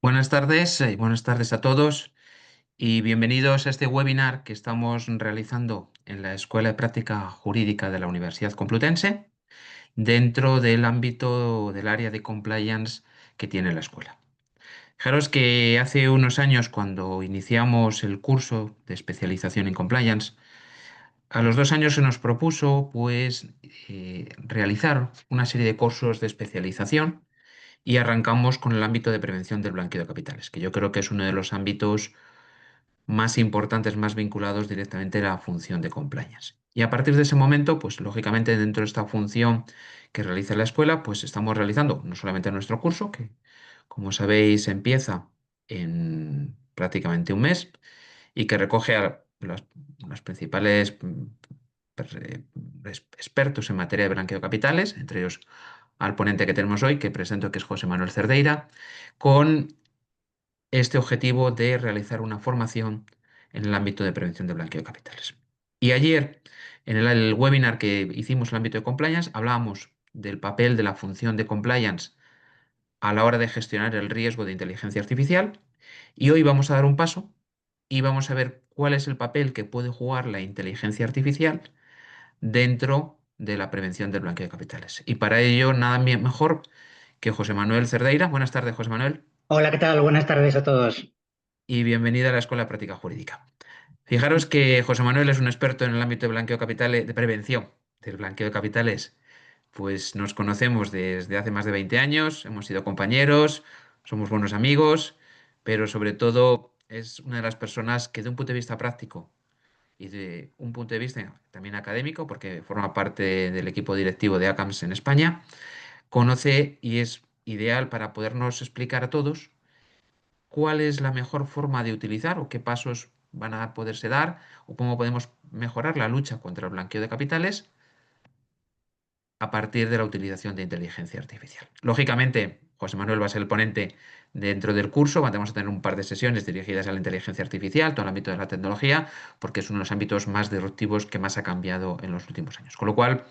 Buenas tardes a todos y bienvenidos a este webinar que estamos realizando en la Escuela de Práctica Jurídica de la Universidad Complutense dentro del ámbito del área de compliance que tiene la escuela. Fijaros que hace unos años, cuando iniciamos el curso de especialización en compliance, a los 2 años se nos propuso realizar una serie de cursos de especialización y arrancamos con el ámbito de prevención del blanqueo de capitales, que yo creo que es uno de los ámbitos más importantes, más vinculados directamente a la función de compliance. Y a partir de ese momento, pues lógicamente dentro de esta función que realiza la escuela, pues estamos realizando no solamente nuestro curso, que como sabéis empieza en prácticamente un mes y que recoge a los principales expertos en materia de blanqueo de capitales, entre ellos al ponente que tenemos hoy, que presento, que es José Manuel Cerdeira, con este objetivo de realizar una formación en el ámbito de prevención de blanqueo de capitales. Y ayer, en el webinar que hicimos en el ámbito de compliance, hablábamos del papel de la función de compliance a la hora de gestionar el riesgo de inteligencia artificial. Y hoy vamos a dar un paso y vamos a ver cuál es el papel que puede jugar la inteligencia artificial dentro de la prevención del blanqueo de capitales. Y para ello, nada mejor que José Manuel Cerdeira. Buenas tardes, José Manuel, Hola, ¿qué tal? Buenas tardes a todos. y bienvenido a la Escuela de Práctica Jurídica. Fijaros que José Manuel es un experto en el ámbito de blanqueo de capitales, de prevención del blanqueo de capitales. Pues nos conocemos desde hace más de 20 años, hemos sido compañeros, somos buenos amigos, pero sobre todo es una de las personas que de un punto de vista práctico y de un punto de vista también académico, porque forma parte del equipo directivo de ACAMS en España, conoce y es ideal para podernos explicar a todos cuál es la mejor forma de utilizar o qué pasos van a poderse dar o cómo podemos mejorar la lucha contra el blanqueo de capitales a partir de la utilización de inteligencia artificial. Lógicamente, José Manuel va a ser el ponente dentro del curso. Vamos a tener un par de sesiones dirigidas a la inteligencia artificial, todo el ámbito de la tecnología, porque es uno de los ámbitos más disruptivos que más ha cambiado en los últimos años. Con lo cual,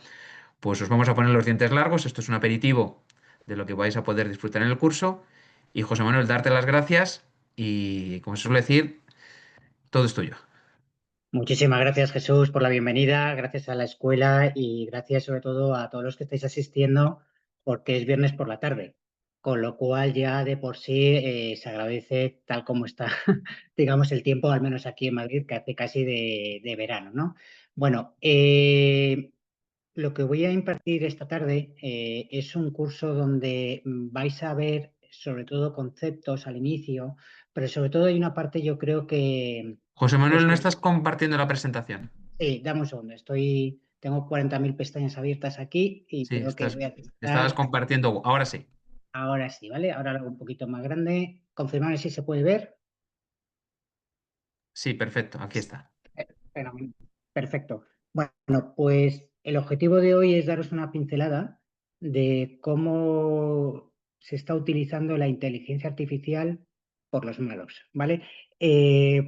pues os vamos a poner los dientes largos. Esto es un aperitivo de lo que vais a poder disfrutar en el curso. Y José Manuel, darte las gracias y, como se suele decir, todo es tuyo. Muchísimas gracias, Jesús, por la bienvenida, gracias a la escuela y gracias sobre todo a todos los que estáis asistiendo porque es viernes por la tarde, con lo cual ya de por sí se agradece tal como está, digamos, el tiempo, al menos aquí en Madrid, que hace casi de verano, ¿no? Bueno, lo que voy a impartir esta tarde es un curso donde vais a ver sobre todo conceptos al inicio, pero sobre todo hay una parte yo creo que José os Manuel, ¿no va. estás compartiendo la presentación? Sí, dame un segundo. Tengo 40.000 pestañas abiertas aquí y Sí, creo que voy a estabas aceptar. compartiendo. Ahora sí. Ahora sí, ¿vale? Ahora lo hago un poquito más grande. Confirmar si se puede ver. Sí, perfecto. Aquí está. Fenomenal. Perfecto. Bueno, pues el objetivo de hoy es daros una pincelada de cómo se está utilizando la inteligencia artificial por los malos, ¿vale?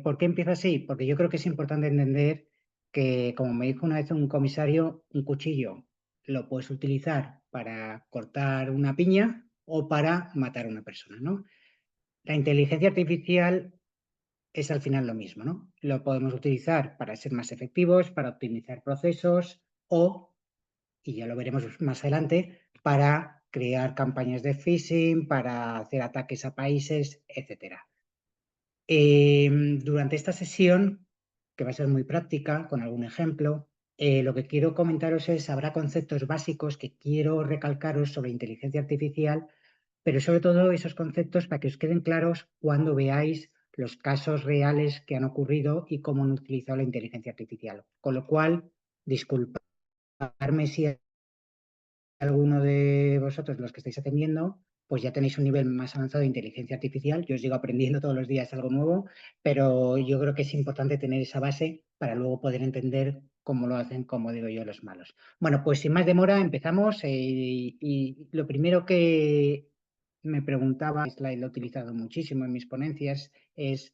¿Por qué empieza así? Porque yo creo que es importante entender que, como me dijo una vez un comisario, un cuchillo lo puedes utilizar para cortar una piña o para matar a una persona, ¿no? La inteligencia artificial es al final lo mismo, ¿no? Lo podemos utilizar para ser más efectivos, para optimizar procesos o, y ya lo veremos más adelante, para crear campañas de phishing, para hacer ataques a países, etcétera. Durante esta sesión, que va a ser muy práctica, con algún ejemplo, lo que quiero comentaros es, habrá conceptos básicos que quiero recalcaros sobre inteligencia artificial, pero sobre todo esos conceptos para que os queden claros cuando veáis los casos reales que han ocurrido y cómo han utilizado la inteligencia artificial. Con lo cual, disculparme si alguno de vosotros, los que estáis atendiendo, pues ya tenéis un nivel más avanzado de inteligencia artificial. Yo os sigo aprendiendo todos los días algo nuevo, pero yo creo que es importante tener esa base para luego poder entender cómo lo hacen, como digo yo, los malos. Bueno, pues sin más demora empezamos y lo primero que me preguntaba, lo he utilizado muchísimo en mis ponencias, es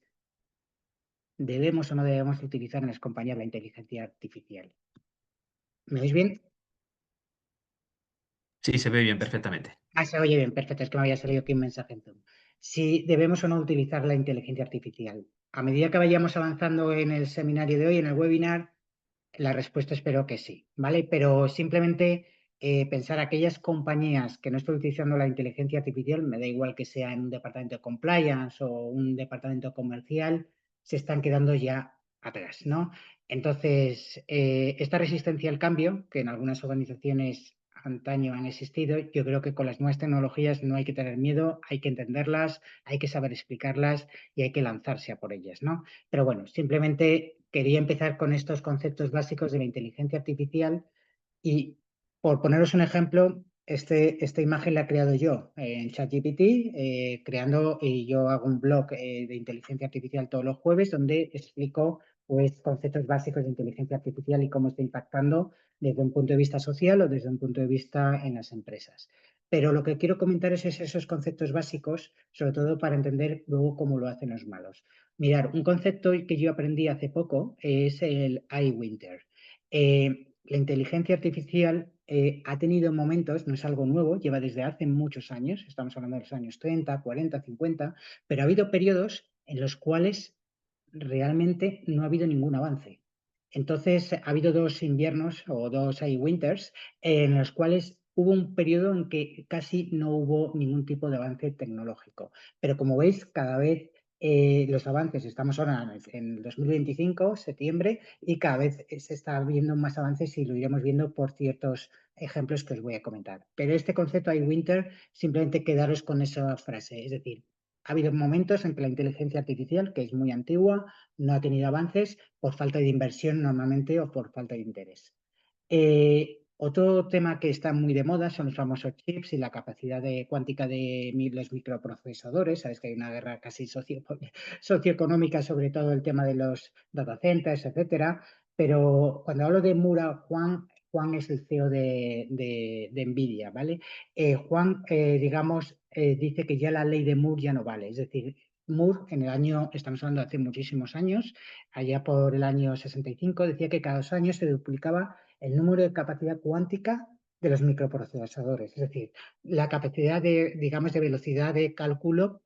¿debemos o no debemos utilizar en las compañías la inteligencia artificial? ¿Me oís bien? Sí, se ve bien, perfectamente. Ah, se oye bien, perfecto, es que me había salido aquí un mensaje en Zoom. si debemos o no utilizar la inteligencia artificial. A medida que vayamos avanzando en el seminario de hoy, en el webinar, la respuesta espero que sí, ¿vale? Pero simplemente pensar aquellas compañías que no están utilizando la inteligencia artificial, me da igual que sea en un departamento de compliance o un departamento comercial, se están quedando ya atrás, ¿no? Entonces, esta resistencia al cambio, que en algunas organizaciones antaño han existido, yo creo que con las nuevas tecnologías no hay que tener miedo, hay que entenderlas, hay que saber explicarlas y hay que lanzarse a por ellas, ¿no? Pero bueno, simplemente quería empezar con estos conceptos básicos de la inteligencia artificial y por poneros un ejemplo, esta imagen la he creado yo en ChatGPT, creando, y yo hago un blog de inteligencia artificial todos los jueves donde explico pues, conceptos básicos de inteligencia artificial y cómo está impactando desde un punto de vista social o desde un punto de vista en las empresas. Pero lo que quiero comentar es esos conceptos básicos, sobre todo para entender luego cómo lo hacen los malos. Mirar, un concepto que yo aprendí hace poco es el iWinter. La inteligencia artificial ha tenido momentos, no es algo nuevo, lleva desde hace muchos años, estamos hablando de los años 30, 40, 50, pero ha habido periodos en los cuales realmente no ha habido ningún avance. Entonces, ha habido dos inviernos o dos winters en los cuales hubo un periodo en que casi no hubo ningún tipo de avance tecnológico. Pero como veis, cada vez los avances, estamos ahora en 2025, septiembre, y cada vez se está viendo más avances y lo iremos viendo por ciertos ejemplos que os voy a comentar. Pero este concepto iWinter, simplemente quedaros con esa frase, es decir, ha habido momentos en que la inteligencia artificial, que es muy antigua, no ha tenido avances por falta de inversión normalmente o por falta de interés. Otro tema que está muy de moda son los famosos chips y la capacidad cuántica de los microprocesadores. Sabes que hay una guerra casi socioeconómica sobre todo el tema de los data centers, etcétera. Pero cuando hablo de Mura, Juan es el CEO de Nvidia, ¿vale? Juan, digamos, dice que ya la ley de Moore ya no vale. Es decir, Moore en el año, estamos hablando de hace muchísimos años, allá por el año 65, decía que cada 2 años se duplicaba el número de capacidad cuántica de los microprocesadores, es decir, la capacidad de, digamos, de velocidad de cálculo,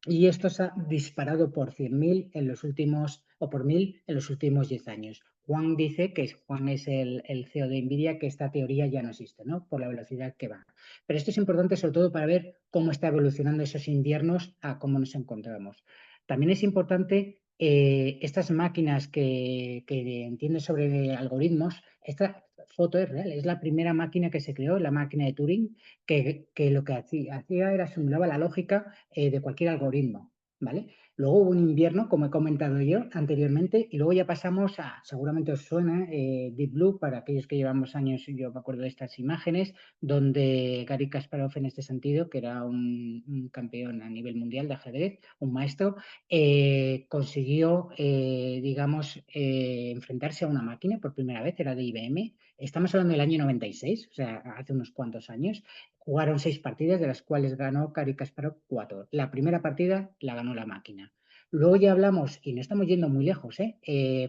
y esto se ha disparado por 100.000 en los últimos, o por 1.000 en los últimos 10 años. Juan dice que Juan es el CEO de Nvidia, que esta teoría ya no existe, ¿no? Por la velocidad que va. Pero esto es importante sobre todo para ver cómo está evolucionando esos inviernos a cómo nos encontramos. También es importante estas máquinas que entienden sobre algoritmos. Esta foto es real, es la primera máquina que se creó, la máquina de Turing, que lo que hacía era simulaba la lógica de cualquier algoritmo, ¿vale? Luego hubo un invierno, como he comentado yo anteriormente, y luego ya pasamos a, seguramente os suena, Deep Blue, para aquellos que llevamos años, yo me acuerdo de estas imágenes, donde Garry Kasparov en este sentido, que era un campeón a nivel mundial de ajedrez, un maestro, consiguió, digamos, enfrentarse a una máquina por primera vez, era de IBM. Estamos hablando del año 96, o sea, hace unos cuantos años. Jugaron 6 partidas, de las cuales ganó Garry Kasparov 4. La primera partida la ganó la máquina. Luego ya hablamos, y no estamos yendo muy lejos,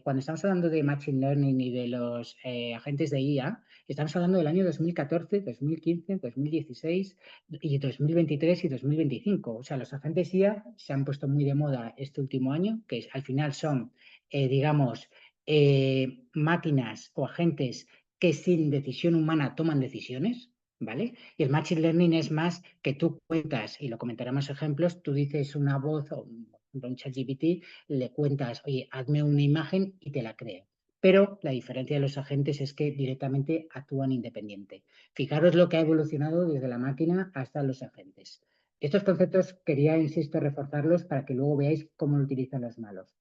cuando estamos hablando de Machine Learning y de los agentes de IA, estamos hablando del año 2014, 2015, 2016 y 2023 y 2025. O sea, los agentes IA se han puesto muy de moda este último año, que al final son, digamos, máquinas o agentes que sin decisión humana toman decisiones, ¿vale? Y el Machine Learning es más que tú cuentas, y lo comentaremos ejemplos, tú dices una voz o un ChatGPT, le cuentas, oye, hazme una imagen y te la creo. Pero la diferencia de los agentes es que directamente actúan independiente. Fijaros lo que ha evolucionado desde la máquina hasta los agentes. Estos conceptos quería, insisto, reforzarlos para que luego veáis cómo lo utilizan los malos.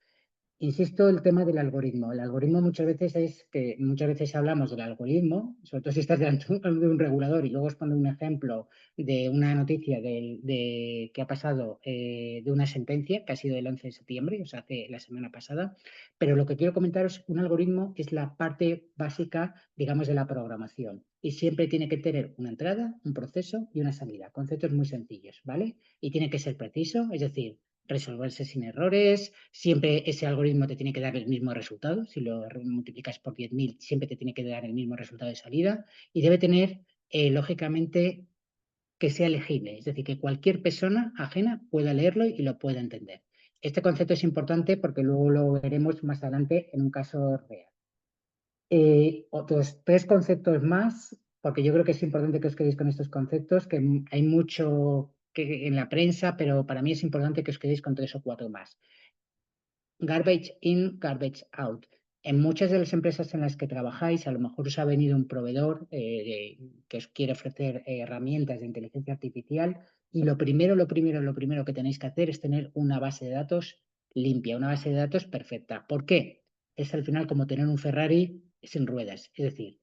Insisto, el tema del algoritmo. El algoritmo muchas veces es que muchas veces hablamos del algoritmo, sobre todo si estás delante de un regulador y luego os pongo un ejemplo de una noticia que ha pasado de una sentencia que ha sido el 11 de septiembre, o sea, hace la semana pasada. Pero lo que quiero comentaros, un algoritmo es la parte básica, digamos, de la programación. Y siempre tiene que tener una entrada, un proceso y una salida. Conceptos muy sencillos, ¿vale? Y tiene que ser preciso, es decir, resolverse sin errores, siempre ese algoritmo te tiene que dar el mismo resultado, si lo multiplicas por 10.000 siempre te tiene que dar el mismo resultado de salida y debe tener, lógicamente, que sea legible, es decir, que cualquier persona ajena pueda leerlo y lo pueda entender. Este concepto es importante porque luego lo veremos más adelante en un caso real. Otros tres conceptos más, porque yo creo que es importante que os quedéis con estos conceptos, que hay mucho que en la prensa, pero para mí es importante que os quedéis con tres o cuatro más. Garbage in, garbage out. En muchas de las empresas en las que trabajáis, a lo mejor os ha venido un proveedor que os quiere ofrecer herramientas de inteligencia artificial y lo primero que tenéis que hacer es tener una base de datos limpia, una base de datos perfecta. ¿Por qué? Es al final como tener un Ferrari sin ruedas. Es decir,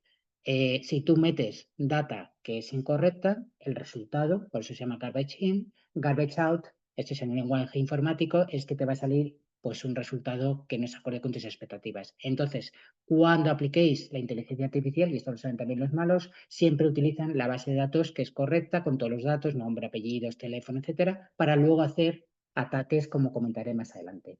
si tú metes data que es incorrecta, el resultado, por eso se llama garbage in, garbage out, esto es en un lenguaje informático, es que te va a salir pues un resultado que no se acorde con tus expectativas. Entonces, cuando apliquéis la inteligencia artificial, y esto lo saben también los malos, siempre utilizan la base de datos que es correcta, con todos los datos, nombre, apellidos, teléfono, etcétera, para luego hacer ataques como comentaré más adelante.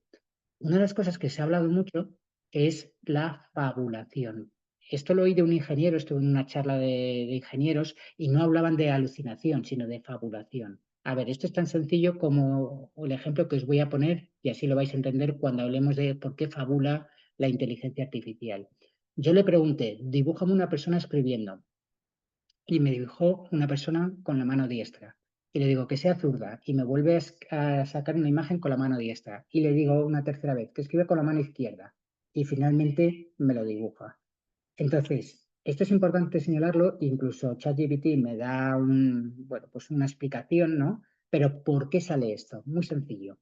Una de las cosas que se ha hablado mucho es la fabulación. Esto lo oí de un ingeniero, estuve en una charla de ingenieros y no hablaban de alucinación, sino de fabulación. A ver, esto es tan sencillo como el ejemplo que os voy a poner y así lo vais a entender cuando hablemos de por qué fabula la inteligencia artificial. Yo le pregunté, dibújame una persona escribiendo y me dibujó una persona con la mano diestra. Y le digo que sea zurda y me vuelve a sacar una imagen con la mano diestra. Y le digo una tercera vez que escribe con la mano izquierda. Y finalmente me lo dibuja. Entonces, esto es importante señalarlo, incluso ChatGPT me da bueno, pues una explicación, ¿no? Pero ¿por qué sale esto? Muy sencillo.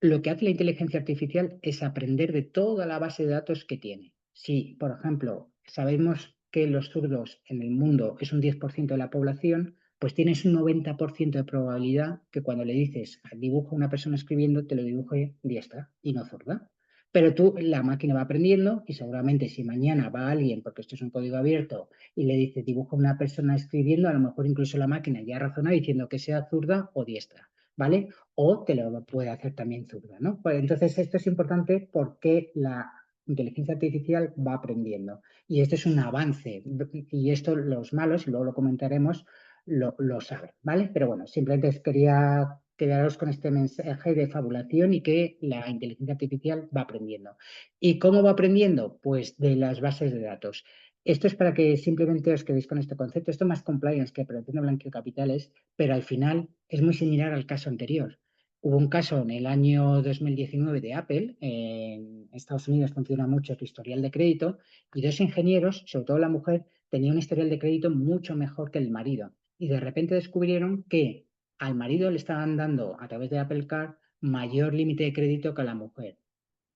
Lo que hace la inteligencia artificial es aprender de toda la base de datos que tiene. Si, por ejemplo, sabemos que los zurdos en el mundo es un 10% de la población, pues tienes un 90% de probabilidad que cuando le dices dibuja a una persona escribiendo, te lo dibuje diestra y no zurda. Pero la máquina va aprendiendo y seguramente si mañana va alguien, porque esto es un código abierto, y le dice dibuja a una persona escribiendo, a lo mejor incluso la máquina ya razona diciendo que sea zurda o diestra, ¿vale? O te lo puede hacer también zurda, ¿no? Pues entonces, esto es importante porque la inteligencia artificial va aprendiendo. Y esto es un avance. Y esto los malos, y luego lo comentaremos, lo saben, ¿vale? Pero bueno, simplemente os quería quedaros con este mensaje de fabulación y que la inteligencia artificial va aprendiendo. ¿Y cómo va aprendiendo? Pues de las bases de datos. Esto es para que simplemente os quedéis con este concepto. Esto es más compliance que prevención de blanqueo de capitales, pero al final es muy similar al caso anterior. Hubo un caso en el año 2019 de Apple, en Estados Unidos funciona mucho el historial de crédito, y dos ingenieros, sobre todo la mujer, tenía un historial de crédito mucho mejor que el marido. Y de repente descubrieron que al marido le estaban dando a través de Apple Card mayor límite de crédito que a la mujer.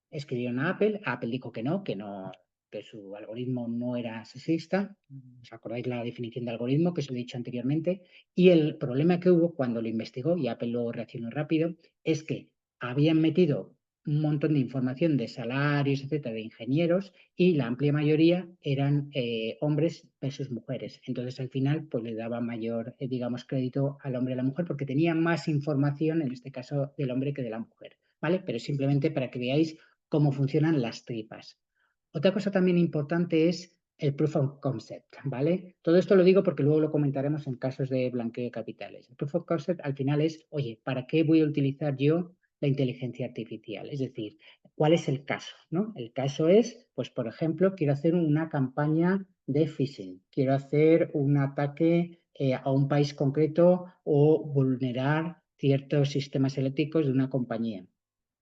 Escribieron a Apple, Apple dijo que no, que su algoritmo no era sexista. ¿Os acordáis la definición de algoritmo que os he dicho anteriormente? Y el problema que hubo cuando lo investigó, y Apple luego reaccionó rápido, es que habían metido un montón de información de salarios, etcétera, de ingenieros, y la amplia mayoría eran hombres versus mujeres. Entonces, al final, pues le daba mayor, digamos, crédito al hombre y a la mujer, porque tenía más información, en este caso, del hombre que de la mujer. ¿Vale? Pero simplemente para que veáis cómo funcionan las tripas. Otra cosa también importante es el proof of concept, ¿vale? Todo esto lo digo porque luego lo comentaremos en casos de blanqueo de capitales. El proof of concept al final es, oye, ¿para qué voy a utilizar yo la inteligencia artificial? Es decir, ¿cuál es el caso? ¿No? El caso es, pues, por ejemplo, quiero hacer una campaña de phishing, quiero hacer un ataque a un país concreto o vulnerar ciertos sistemas eléctricos de una compañía.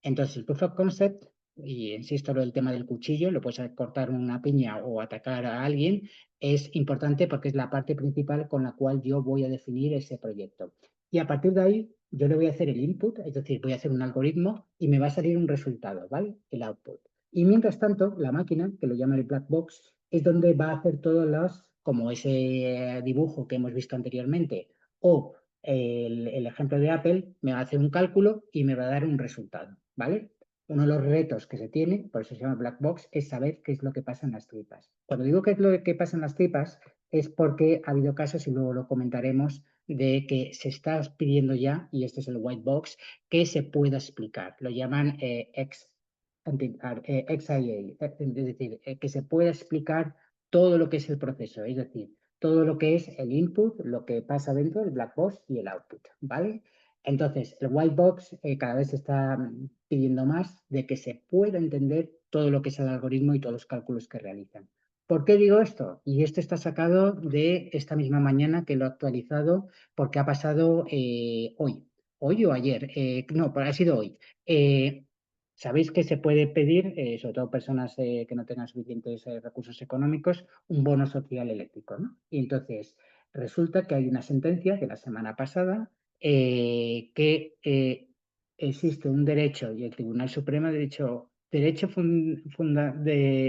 Entonces, el proof of concept, y insisto lo del tema del cuchillo, lo puedes cortar una piña o atacar a alguien, es importante porque es la parte principal con la cual yo voy a definir ese proyecto. Y a partir de ahí, yo le voy a hacer el input, es decir, voy a hacer un algoritmo y me va a salir un resultado, ¿vale? El output. Y mientras tanto, la máquina, que lo llama el black box, es donde va a hacer todos los, como ese dibujo que hemos visto anteriormente, o el ejemplo de Apple, me va a hacer un cálculo y me va a dar un resultado, ¿vale? Uno de los retos que se tiene, por eso se llama black box, es saber qué es lo que pasa en las tripas. Cuando digo qué es lo que pasa en las tripas, es porque ha habido casos, y luego lo comentaremos, de que se está pidiendo ya, y este es el white box, que se pueda explicar. Lo llaman XIA, es decir, que se pueda explicar todo lo que es el proceso. Es decir, todo lo que es el input, lo que pasa dentro del black box y el output, ¿vale? Entonces, el white box cada vez se está pidiendo más de que se pueda entender todo lo que es el algoritmo y todos los cálculos que realizan. ¿Por qué digo esto? Y esto está sacado de esta misma mañana que lo he actualizado porque ha pasado hoy o ayer, no, ha sido hoy. Sabéis que se puede pedir, sobre todo personas que no tengan suficientes recursos económicos, un bono social eléctrico, ¿no? Y entonces resulta que hay una sentencia de la semana pasada que existe un derecho y el Tribunal Supremo ha dicho derecho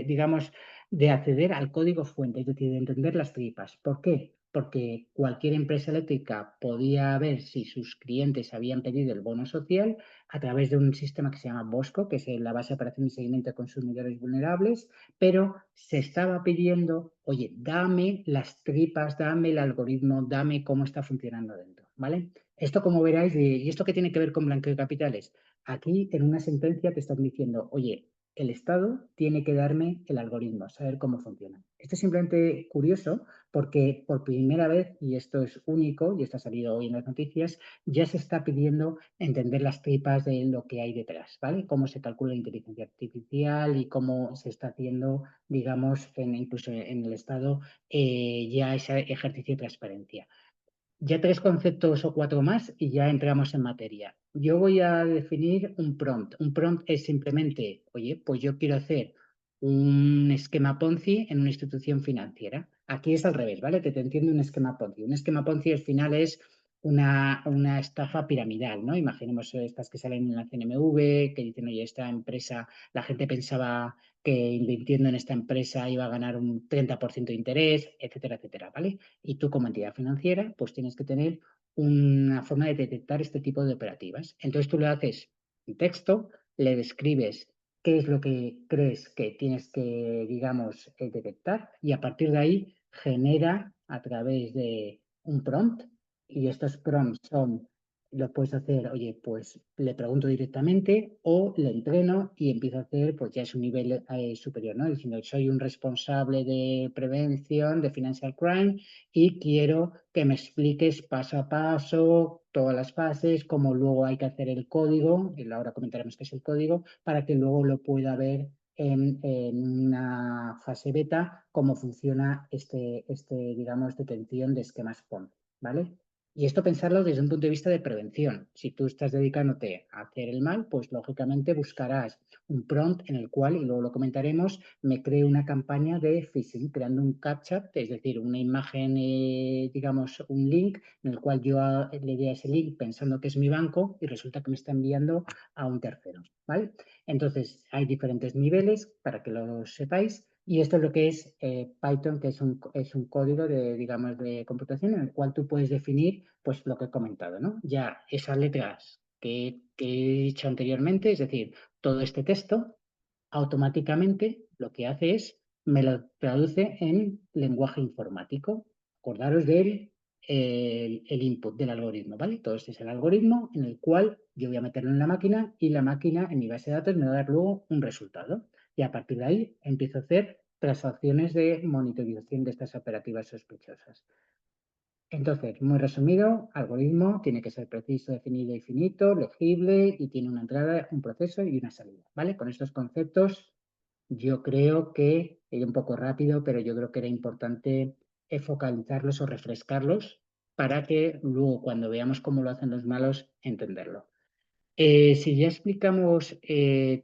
digamos, de acceder al código fuente, es decir, de entender las tripas. ¿Por qué? Porque cualquier empresa eléctrica podía ver si sus clientes habían pedido el bono social a través de un sistema que se llama Bosco, que es la base de operación y seguimiento de consumidores vulnerables, pero se estaba pidiendo, oye, dame las tripas, dame el algoritmo, dame cómo está funcionando dentro, ¿vale? Esto, como veráis, ¿y esto qué tiene que ver con blanqueo de capitales? Aquí, en una sentencia, te están diciendo, oye, el Estado tiene que darme el algoritmo, saber cómo funciona. Esto es simplemente curioso porque por primera vez, y esto es único, y esto ha salido hoy en las noticias, ya se está pidiendo entender las tripas de lo que hay detrás, ¿vale? Cómo se calcula la inteligencia artificial y cómo se está haciendo, digamos, incluso en el Estado, ya ese ejercicio de transparencia. Ya tres conceptos o cuatro más y ya entramos en materia. Yo voy a definir un prompt. Un prompt es simplemente, oye, pues yo quiero hacer un esquema Ponzi en una institución financiera. Aquí es al revés, ¿vale? Te entiendo un esquema Ponzi. Un esquema Ponzi al final es una estafa piramidal, ¿no? Imaginemos estas que salen en la CNMV, que dicen, oye, esta empresa, la gente pensaba que invirtiendo en esta empresa iba a ganar un 30% de interés, etcétera, etcétera, ¿vale? Y tú como entidad financiera, pues tienes que tener una forma de detectar este tipo de operativas. Entonces tú le haces un texto, le describes qué es lo que crees que tienes que, digamos, detectar y a partir de ahí genera a través de un prompt y estos prompts son, lo puedes hacer, oye, pues le pregunto directamente o le entreno y empiezo a hacer, pues ya es un nivel superior, ¿no? Diciendo, soy un responsable de prevención de financial crime y quiero que me expliques paso a paso todas las fases, cómo luego hay que hacer el código, y ahora comentaremos qué es el código, para que luego lo pueda ver en una fase beta cómo funciona digamos, detención de esquemas POM, ¿vale? Y esto pensarlo desde un punto de vista de prevención. Si tú estás dedicándote a hacer el mal, pues lógicamente buscarás un prompt en el cual, y luego lo comentaremos, me cree una campaña de phishing, creando un captcha, es decir, una imagen, digamos, un link en el cual yo le dé a ese link pensando que es mi banco y resulta que me está enviando a un tercero, ¿vale? Entonces, hay diferentes niveles para que lo sepáis. Y esto es lo que es Python, que es un código de, digamos, de computación en el cual tú puedes definir pues lo que he comentado, ¿no? Ya esas letras que he dicho anteriormente, es decir, todo este texto, automáticamente lo que hace es me lo traduce en lenguaje informático. Acordaros el input del algoritmo, ¿vale? Todo este es el algoritmo en el cual yo voy a meterlo en la máquina y la máquina en mi base de datos me va a dar luego un resultado. Y a partir de ahí empiezo a hacer transacciones de monitorización de estas operativas sospechosas. Entonces, muy resumido, algoritmo tiene que ser preciso, definido y finito, legible y tiene una entrada, un proceso y una salida, ¿vale? Con estos conceptos yo creo que, he ido un poco rápido, pero yo creo que era importante focalizarlos o refrescarlos para que luego cuando veamos cómo lo hacen los malos, entenderlo. Si ya explicamos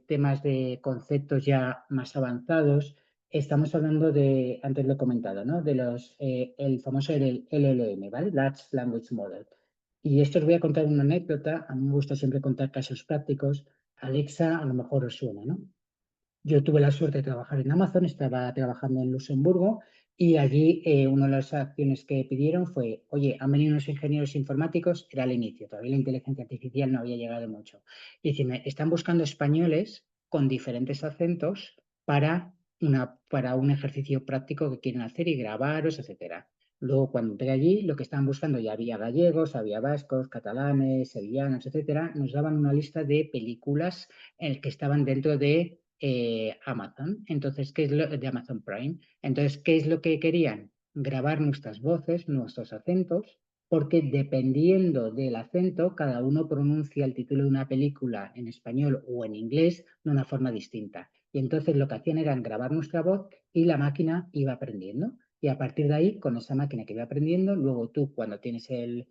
temas de conceptos ya más avanzados, estamos hablando de, antes lo he comentado, ¿no? De el famoso LLM, ¿vale? Large Language Model. Y esto os voy a contar una anécdota. A mí me gusta siempre contar casos prácticos. Alexa a lo mejor os suena, ¿no? Yo tuve la suerte de trabajar en Amazon, estaba trabajando en Luxemburgo y allí una de las acciones que pidieron fue, oye, han venido unos ingenieros informáticos, era el inicio, todavía la inteligencia artificial no había llegado mucho. Y dicen, están buscando españoles con diferentes acentos para un ejercicio práctico que quieren hacer y grabaros, etcétera. Luego, cuando entré allí, lo que estaban buscando ya había gallegos, había vascos, catalanes, sevillanos, etcétera. Nos daban una lista de películas que estaban dentro de Amazon. Entonces, ¿qué es lo de Amazon Prime? Entonces, ¿qué es lo que querían? grabar nuestras voces, nuestros acentos, porque dependiendo del acento, cada uno pronuncia el título de una película en español o en inglés de una forma distinta. Y entonces lo que hacían era grabar nuestra voz y la máquina iba aprendiendo. Y a partir de ahí, con esa máquina que iba aprendiendo, luego tú cuando tienes el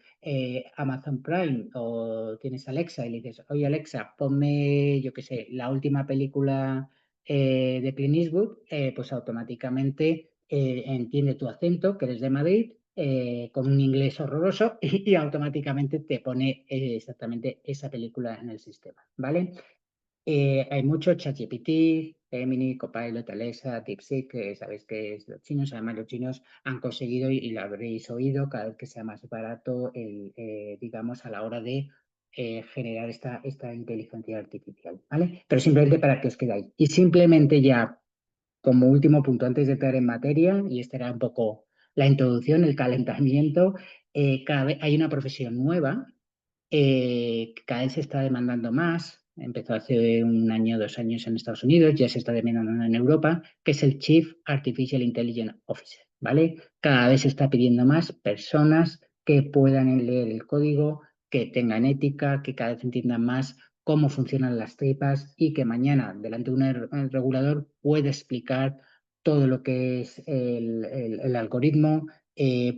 Amazon Prime o tienes Alexa y le dices, oye Alexa, ponme, yo qué sé, la última película de Clint Eastwood, pues automáticamente entiende tu acento, que eres de Madrid, con un inglés horroroso y automáticamente te pone exactamente esa película en el sistema, ¿vale? Hay mucho ChatGPT, Gemini, Copilot, Alexa, DeepSeek, que sabéis que es los chinos. Además, los chinos han conseguido, y lo habréis oído, cada vez que sea más barato, digamos, a la hora de generar esta inteligencia artificial, ¿vale? Pero simplemente para que os quedáis. Y simplemente ya, como último punto, antes de entrar en materia, y esta era un poco la introducción, el calentamiento, cada vez hay una profesión nueva cada vez se está demandando más. Empezó hace un año, 2 años en Estados Unidos, ya se está demandando en Europa, que es el Chief Artificial Intelligence Officer, ¿vale? Cada vez se está pidiendo más personas que puedan leer el código, que tengan ética, que cada vez entiendan más cómo funcionan las tripas y que mañana, delante de un regulador, pueda explicar todo lo que es el algoritmo,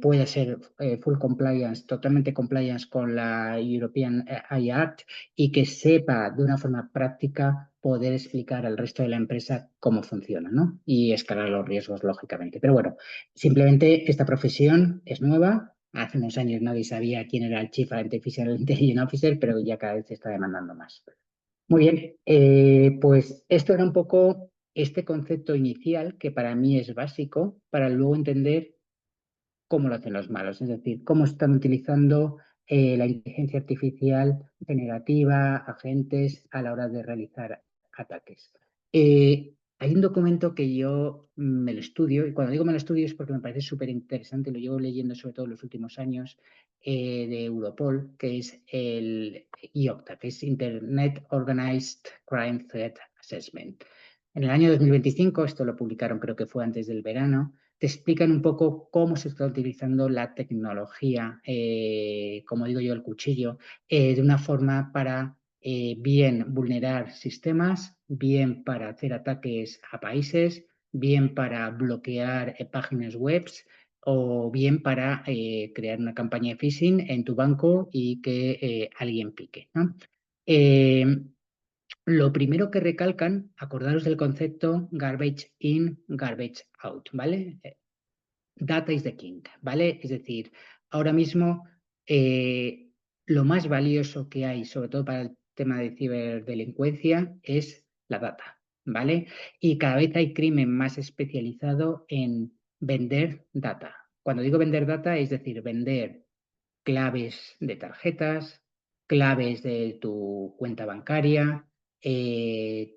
puede ser full compliance, totalmente compliance con la European AI Act y que sepa de una forma práctica poder explicar al resto de la empresa cómo funciona, ¿no? Y escalar los riesgos, lógicamente. Pero bueno, simplemente esta profesión es nueva. Hace unos años nadie sabía quién era el Chief Artificial Intelligence Officer, pero ya cada vez se está demandando más. Muy bien, pues esto era un poco este concepto inicial que para mí es básico para luego entender cómo lo hacen los malos, es decir, cómo están utilizando la inteligencia artificial generativa, agentes a la hora de realizar ataques. Hay un documento que yo me lo estudio, y cuando digo me lo estudio es porque me parece súper interesante, lo llevo leyendo sobre todo en los últimos años, de Europol, que es el IOCTA, que es Internet Organized Crime Threat Assessment. En el año 2025, esto lo publicaron creo que fue antes del verano, te explican un poco cómo se está utilizando la tecnología, como digo yo, el cuchillo, de una forma para bien vulnerar sistemas, bien para hacer ataques a países, bien para bloquear páginas web o bien para crear una campaña de phishing en tu banco y que alguien pique, ¿no? Eh, lo primero que recalcan, acordaros del concepto garbage in, garbage out, ¿vale? Data is the king, ¿vale? Es decir, ahora mismo lo más valioso que hay, sobre todo para el tema de ciberdelincuencia, es la data, ¿vale? Y cada vez hay crimen más especializado en vender data. Cuando digo vender data, es decir, vender claves de tarjetas, claves de tu cuenta bancaria,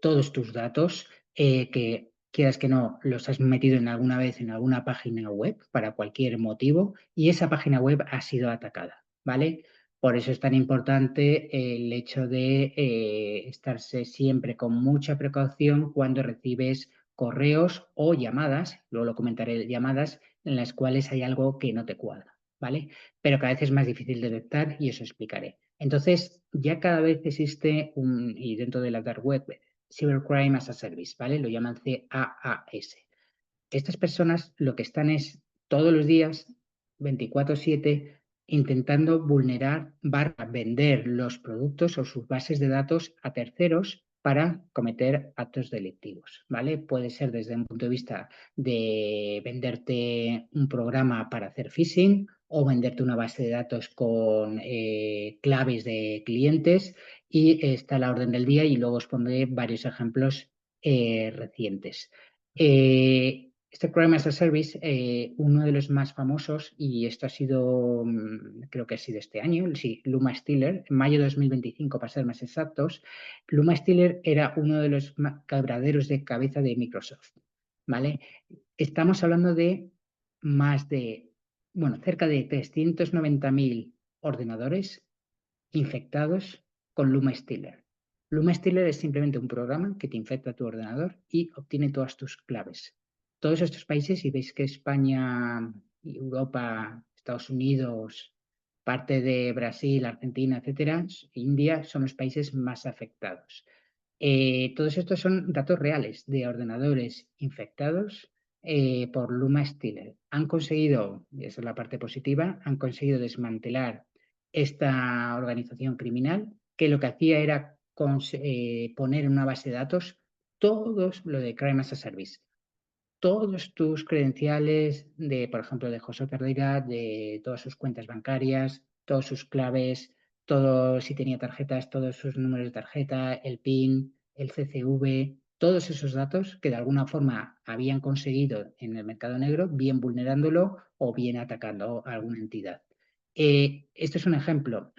todos tus datos que quieras que no, los has metido en alguna vez en alguna página web para cualquier motivo y esa página web ha sido atacada, ¿vale? Por eso es tan importante el hecho de estarse siempre con mucha precaución cuando recibes correos o llamadas, luego lo comentaré, llamadas en las cuales hay algo que no te cuadra, ¿vale? Pero cada vez es más difícil de detectar y eso explicaré. Entonces, ya cada vez existe y dentro de la dark web, Cybercrime as a Service, ¿vale? Lo llaman CAAS. Estas personas lo que están es todos los días, 24/7, intentando vulnerar, vender los productos o sus bases de datos a terceros para cometer actos delictivos, ¿vale? Puede ser desde un punto de vista de venderte un programa para hacer phishing o venderte una base de datos con claves de clientes y está a la orden del día y luego os pondré varios ejemplos recientes. Este Crime as a Service, uno de los más famosos, y esto ha sido, creo que ha sido este año, sí, Luma Stiller, en mayo de 2025, para ser más exactos. Luma Stiller era uno de los quebraderos de cabeza de Microsoft, ¿vale? Estamos hablando de más de, bueno, cerca de 390.000 ordenadores infectados con Luma Stiller. Luma Stiller es simplemente un programa que te infecta tu ordenador y obtiene todas tus claves. Todos estos países, y veis que España y Europa, Estados Unidos, parte de Brasil, Argentina, etcétera, India, son los países más afectados. Todos estos son datos reales de ordenadores infectados por Luma Stiller. Han conseguido, y esa es la parte positiva, han conseguido desmantelar esta organización criminal que lo que hacía era poner en una base de datos todos lo de Crime as a Service, todos tus credenciales de, por ejemplo, de José Carreira, de todas sus cuentas bancarias, todas sus claves, todo, si tenía tarjetas, todos sus números de tarjeta, el PIN, el CCV, todos esos datos que de alguna forma habían conseguido en el mercado negro, bien vulnerándolo o bien atacando a alguna entidad. Esto es un ejemplo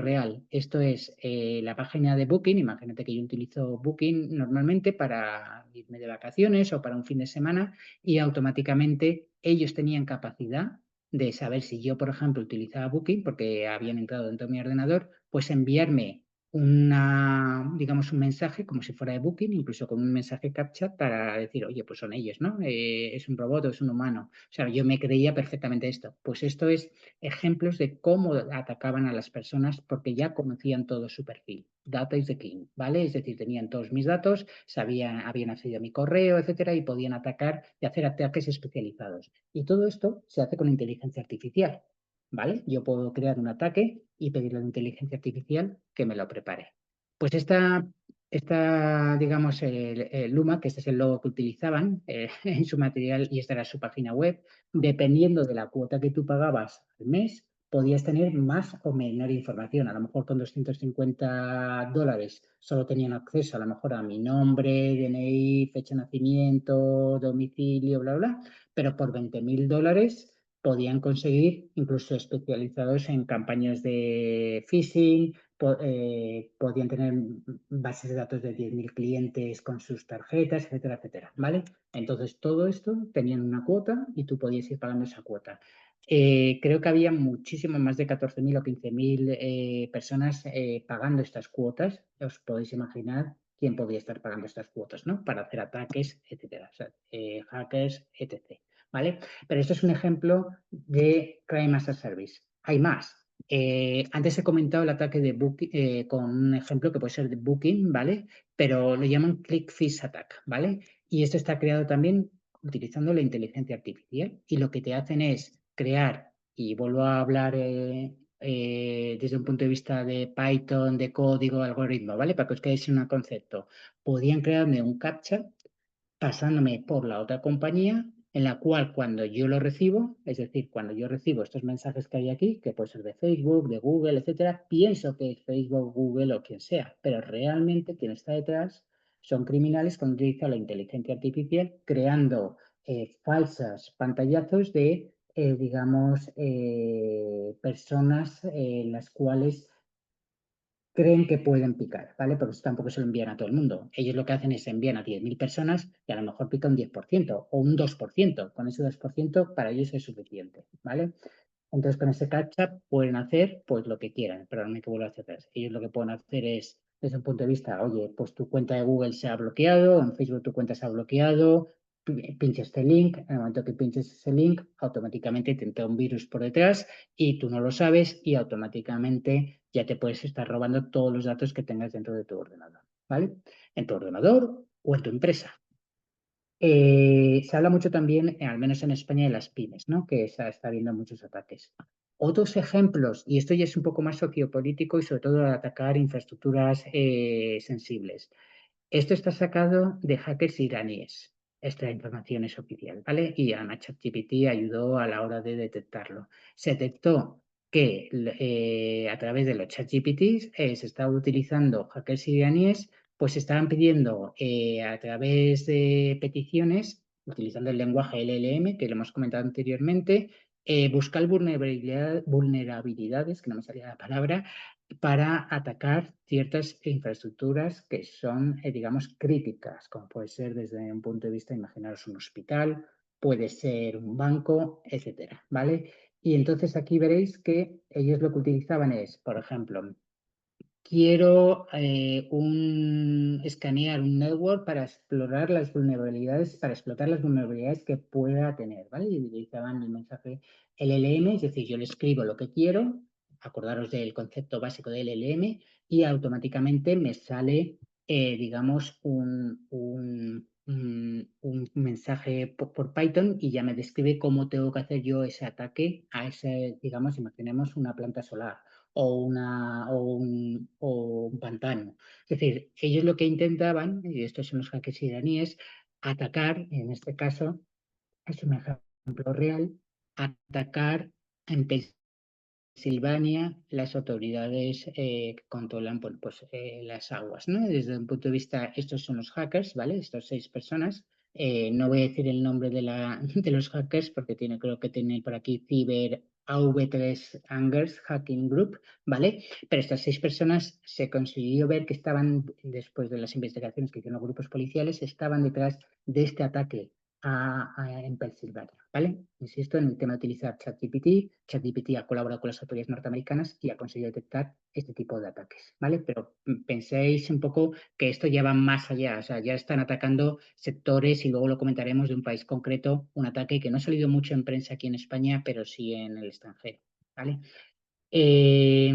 real. Esto es la página de Booking. Imagínate que yo utilizo Booking normalmente para irme de vacaciones o para un fin de semana y automáticamente ellos tenían capacidad de saber si yo, por ejemplo, utilizaba Booking porque habían entrado dentro de mi ordenador, pues enviarme digamos, un mensaje como si fuera de Booking, incluso con un mensaje CAPTCHA para decir, oye, pues son ellos, ¿no? Es un robot o es un humano. O sea, yo me creía perfectamente esto. Pues esto es ejemplos de cómo atacaban a las personas porque ya conocían todo su perfil. Data is the king, ¿vale? Es decir, tenían todos mis datos, habían accedido a mi correo, etcétera, y podían atacar y hacer ataques especializados. Y todo esto se hace con inteligencia artificial, ¿vale? Yo puedo crear un ataque y pedirle a la inteligencia artificial que me lo prepare. Pues digamos, el Luma, que este es el logo que utilizaban en su material y esta era su página web, dependiendo de la cuota que tú pagabas al mes, podías tener más o menor información. A lo mejor con $250 solo tenían acceso a lo mejor a mi nombre, DNI, fecha de nacimiento, domicilio, bla, bla, pero por $20.000 podían conseguir, incluso especializados en campañas de phishing, podían tener bases de datos de 10.000 clientes con sus tarjetas, etcétera, etcétera, ¿vale? Entonces, todo esto tenían una cuota y tú podías ir pagando esa cuota. Creo que había muchísimo, más de 14.000 o 15.000 personas pagando estas cuotas. Os podéis imaginar quién podía estar pagando estas cuotas, ¿no? Para hacer ataques, etcétera. O sea, hackers, etc. ¿Vale? Pero esto es un ejemplo de Crime as a Service. Hay más. Antes he comentado el ataque de Booking, con un ejemplo que puede ser de Booking, ¿vale? Pero lo llaman Click Fish Attack, ¿vale? Y esto está creado también utilizando la inteligencia artificial y lo que te hacen es crear, y vuelvo a hablar desde un punto de vista de Python, de código, algoritmo, ¿vale? Para que os quedéis en un concepto. Podían crearme un captcha pasándome por la otra compañía en la cual cuando yo lo recibo, es decir, cuando yo recibo estos mensajes que hay aquí, que puede ser de Facebook, de Google, etcétera, pienso que es Facebook, Google o quien sea, pero realmente quien está detrás son criminales que utilizan la inteligencia artificial creando falsas pantallazos de, digamos, personas en las cuales creen que pueden picar, ¿vale? Porque eso tampoco se lo envían a todo el mundo. Ellos lo que hacen es envían a 10.000 personas y a lo mejor pica un 10% o un 2%. Con ese 2% para ellos es suficiente, ¿vale? Entonces, con ese catch-up pueden hacer pues lo que quieran, pero no hay que volver hacia atrás. Ellos lo que pueden hacer es, desde un punto de vista, oye, pues tu cuenta de Google se ha bloqueado, en Facebook tu cuenta se ha bloqueado, pincha este link, en el momento que pinches ese link, automáticamente te entra un virus por detrás y tú no lo sabes y automáticamente ya te puedes estar robando todos los datos que tengas dentro de tu ordenador, ¿vale? En tu ordenador o en tu empresa. Se habla mucho también, al menos en España, de las pymes, ¿no? Que está habiendo muchos ataques. Otros ejemplos, y esto ya es un poco más sociopolítico y sobre todo de atacar infraestructuras sensibles. Esto está sacado de hackers iraníes. Esta información es oficial, ¿vale? Y Ana ChatGPT ayudó a la hora de detectarlo. Se detectó que a través de los ChatGPTs se estaba utilizando hackers iraníes, pues estaban pidiendo a través de peticiones, utilizando el lenguaje LLM, que lo hemos comentado anteriormente, buscar vulnerabilidades, que no me salía la palabra, para atacar ciertas infraestructuras que son, digamos, críticas, como puede ser desde un punto de vista, imaginaros un hospital, puede ser un banco, etcétera, ¿vale? Y entonces aquí veréis que ellos lo que utilizaban es, por ejemplo, quiero escanear un network para explorar las vulnerabilidades, para explotar las vulnerabilidades que pueda tener, ¿vale? Y utilizaban el mensaje LLM, es decir, yo le escribo lo que quiero, acordaros del concepto básico de LLM, y automáticamente me sale, digamos, un mensaje por Python y ya me describe cómo tengo que hacer yo ese ataque a ese, digamos, imaginemos una planta solar o un pantano. Es decir, ellos lo que intentaban, y estos son los hackers iraníes, atacar, en este caso, es un ejemplo real, atacar en Silvania, las autoridades que controlan bueno, pues, las aguas, ¿no? Desde un punto de vista, estos son los hackers, ¿vale? Estas 6 personas. No voy a decir el nombre de los hackers porque creo que tiene por aquí Ciber AV3 Angers Hacking Group, ¿vale? Pero estas 6 personas se consiguió ver que estaban, después de las investigaciones que hicieron los grupos policiales, estaban detrás de este ataque en Pensilvania, ¿vale? Insisto en el tema de utilizar ChatGPT. ChatGPT ha colaborado con las autoridades norteamericanas y ha conseguido detectar este tipo de ataques, ¿vale? Pero penséis un poco que esto ya va más allá, o sea, ya están atacando sectores y luego lo comentaremos de un país concreto, un ataque que no ha salido mucho en prensa aquí en España, pero sí en el extranjero, ¿vale? Eh,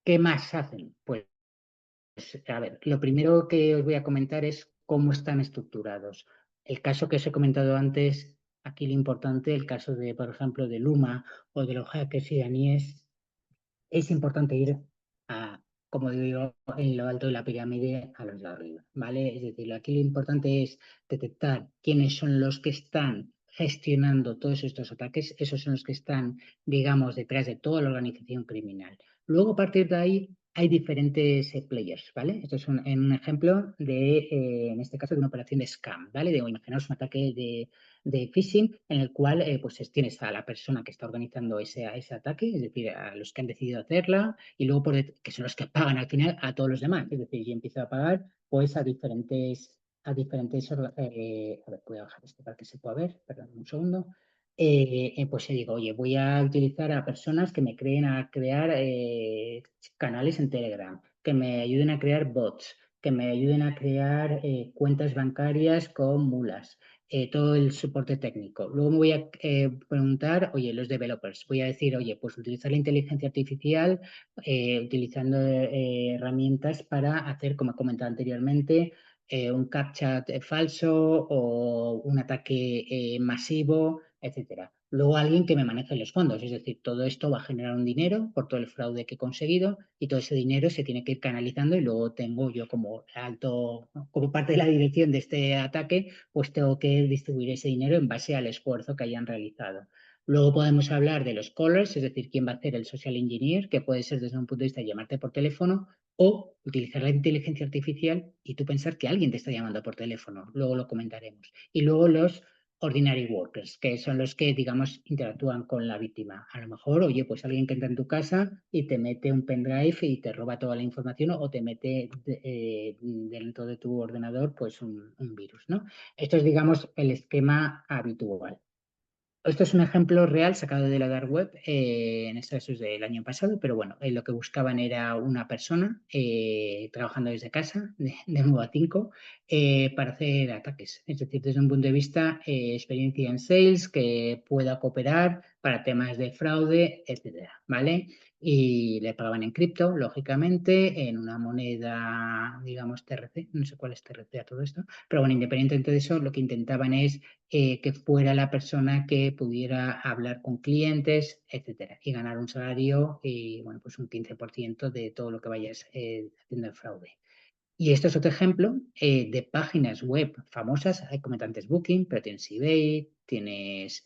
¿Qué más hacen? Pues a ver, lo primero que os voy a comentar es cómo están estructurados. El caso que os he comentado antes, aquí lo importante, el caso de, por ejemplo, de Luma o de los hackers iraníes, es importante ir a, como digo, en lo alto de la pirámide a los de arriba, ¿vale? Es decir, aquí lo importante es detectar quiénes son los que están gestionando todos estos ataques, esos son los que están, digamos, detrás de toda la organización criminal. Luego, a partir de ahí, hay diferentes players, ¿vale? Esto es un ejemplo de, en este caso, de una operación de scam, ¿vale? De, imaginaos un ataque de phishing en el cual pues tienes a la persona que está organizando ese ataque, es decir, a los que han decidido hacerla y luego que son los que pagan al final a todos los demás, es decir, yo empiezo a pagar pues a diferentes a ver, voy a bajar esto para que se pueda ver, perdón un segundo. Pues digo, oye, voy a utilizar a personas que me creen a crear canales en Telegram, que me ayuden a crear bots, que me ayuden a crear cuentas bancarias con mulas, todo el soporte técnico. Luego me voy a preguntar, oye, los developers, voy a decir, oye, pues utilizar la inteligencia artificial utilizando herramientas para hacer, como he comentado anteriormente, un captcha falso o un ataque masivo, etcétera. Luego alguien que me maneje los fondos, es decir, todo esto va a generar un dinero por todo el fraude que he conseguido y todo ese dinero se tiene que ir canalizando y luego tengo yo como alto, como parte de la dirección de este ataque, pues tengo que distribuir ese dinero en base al esfuerzo que hayan realizado. Luego podemos hablar de los callers, es decir, quién va a hacer el social engineer, que puede ser desde un punto de vista de llamarte por teléfono o utilizar la inteligencia artificial y tú pensar que alguien te está llamando por teléfono. Luego lo comentaremos. Y luego los ordinary workers, que son los que, digamos, interactúan con la víctima. A lo mejor, oye, pues alguien que entra en tu casa y te mete un pendrive y te roba toda la información o te mete dentro de tu ordenador pues un virus, ¿no? Esto es, digamos, el esquema habitual. Esto es un ejemplo real sacado de la Dark Web, en este caso es del año pasado, pero bueno, lo que buscaban era una persona trabajando desde casa, de 9 a 5, para hacer ataques. Es decir, desde un punto de vista experiencia en sales, que pueda cooperar para temas de fraude, etcétera, ¿vale? Y le pagaban en cripto, lógicamente, en una moneda, digamos, TRC, no sé cuál es TRC a todo esto, pero bueno, independientemente de eso, lo que intentaban es que fuera la persona que pudiera hablar con clientes, etcétera, y ganar un salario y, bueno, pues un 15% de todo lo que vayas haciendo el fraude. Y esto es otro ejemplo de páginas web famosas. Hay como antes Booking, pero tienes eBay, tienes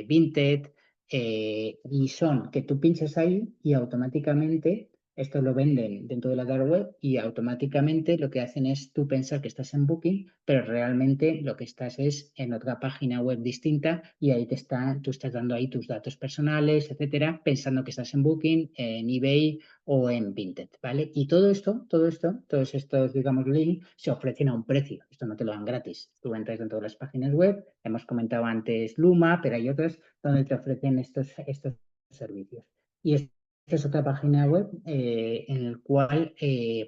Vinted, y son que tú pinchas ahí y automáticamente esto lo venden dentro de la dark web y automáticamente lo que hacen es tú pensar que estás en Booking, pero realmente lo que estás es en otra página web distinta y ahí tú estás dando ahí tus datos personales, etcétera, pensando que estás en Booking, en eBay o en Vinted, ¿vale? Y todos estos, digamos, links se ofrecen a un precio. Esto no te lo dan gratis. Tú entras en todas las páginas web, hemos comentado antes Luma, pero hay otras donde te ofrecen estos servicios. Y es otra página web en el cual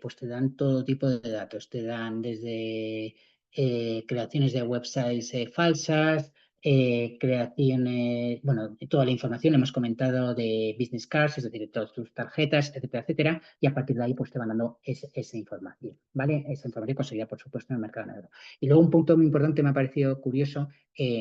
pues te dan todo tipo de datos. Te dan desde creaciones de websites falsas, creaciones, bueno, toda la información, hemos comentado de business cards, es decir, de todas tus tarjetas, etcétera, etcétera, y a partir de ahí pues te van dando esa información, ¿vale? Esa información conseguida, por supuesto, en el mercado negro. Y luego un punto muy importante me ha parecido curioso,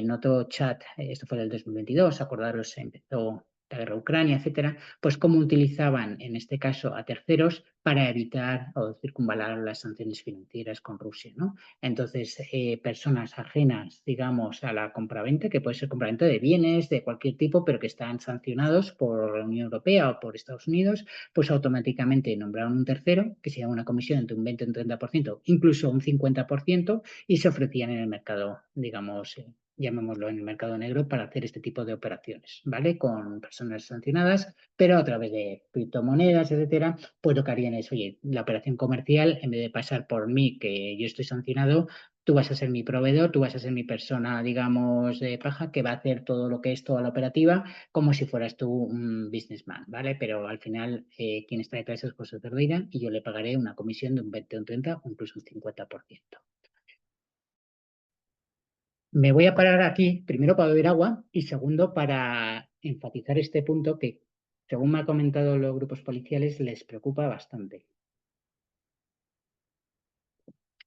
Noto Chat, esto fue del 2022, acordaros, empezó la guerra de Ucrania, etcétera, pues cómo utilizaban, en este caso, a terceros para evitar o circunvalar las sanciones financieras con Rusia, ¿no? Entonces, personas ajenas, digamos, a la compraventa, que puede ser compraventa de bienes de cualquier tipo, pero que están sancionados por la Unión Europea o por Estados Unidos, pues automáticamente nombraron un tercero, que se llama una comisión entre un 20 y un 30%, incluso un 50%, y se ofrecían en el mercado, digamos, llamémoslo en el mercado negro, para hacer este tipo de operaciones, ¿vale? Con personas sancionadas, pero a través de criptomonedas, etcétera, pues lo que harían es, oye, la operación comercial, en vez de pasar por mí, que yo estoy sancionado, tú vas a ser mi proveedor, tú vas a ser mi persona, digamos, de paja, que va a hacer todo lo que es toda la operativa, como si fueras tú un businessman, ¿vale? Pero al final, quien está detrás es José Cerdeira y yo le pagaré una comisión de un 20, un 30 o incluso un 50%. Me voy a parar aquí, primero para beber agua y segundo para enfatizar este punto que, según me han comentado los grupos policiales, les preocupa bastante.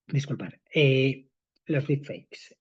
Disculpar. Los deepfakes.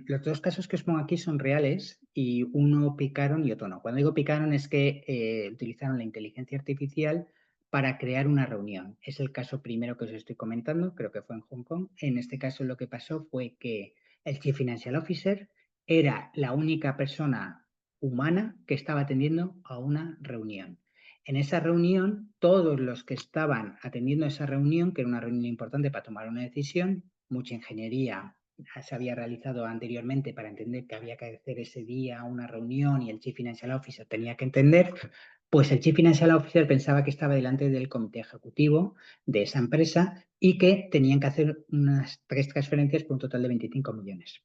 Los dos casos que os pongo aquí son reales y uno picaron y otro no. Cuando digo picaron es que utilizaron la inteligencia artificial para crear una reunión. Es el caso primero que os estoy comentando, creo que fue en Hong Kong. En este caso lo que pasó fue que el Chief Financial Officer era la única persona humana que estaba atendiendo a una reunión. En esa reunión, todos los que estaban atendiendo esa reunión, que era una reunión importante para tomar una decisión, mucha ingeniería se había realizado anteriormente para entender que había que hacer ese día una reunión y el Chief Financial Officer tenía que entender, pues el Chief Financial Officer pensaba que estaba delante del comité ejecutivo de esa empresa y que tenían que hacer unas 3 transferencias por un total de 25 millones.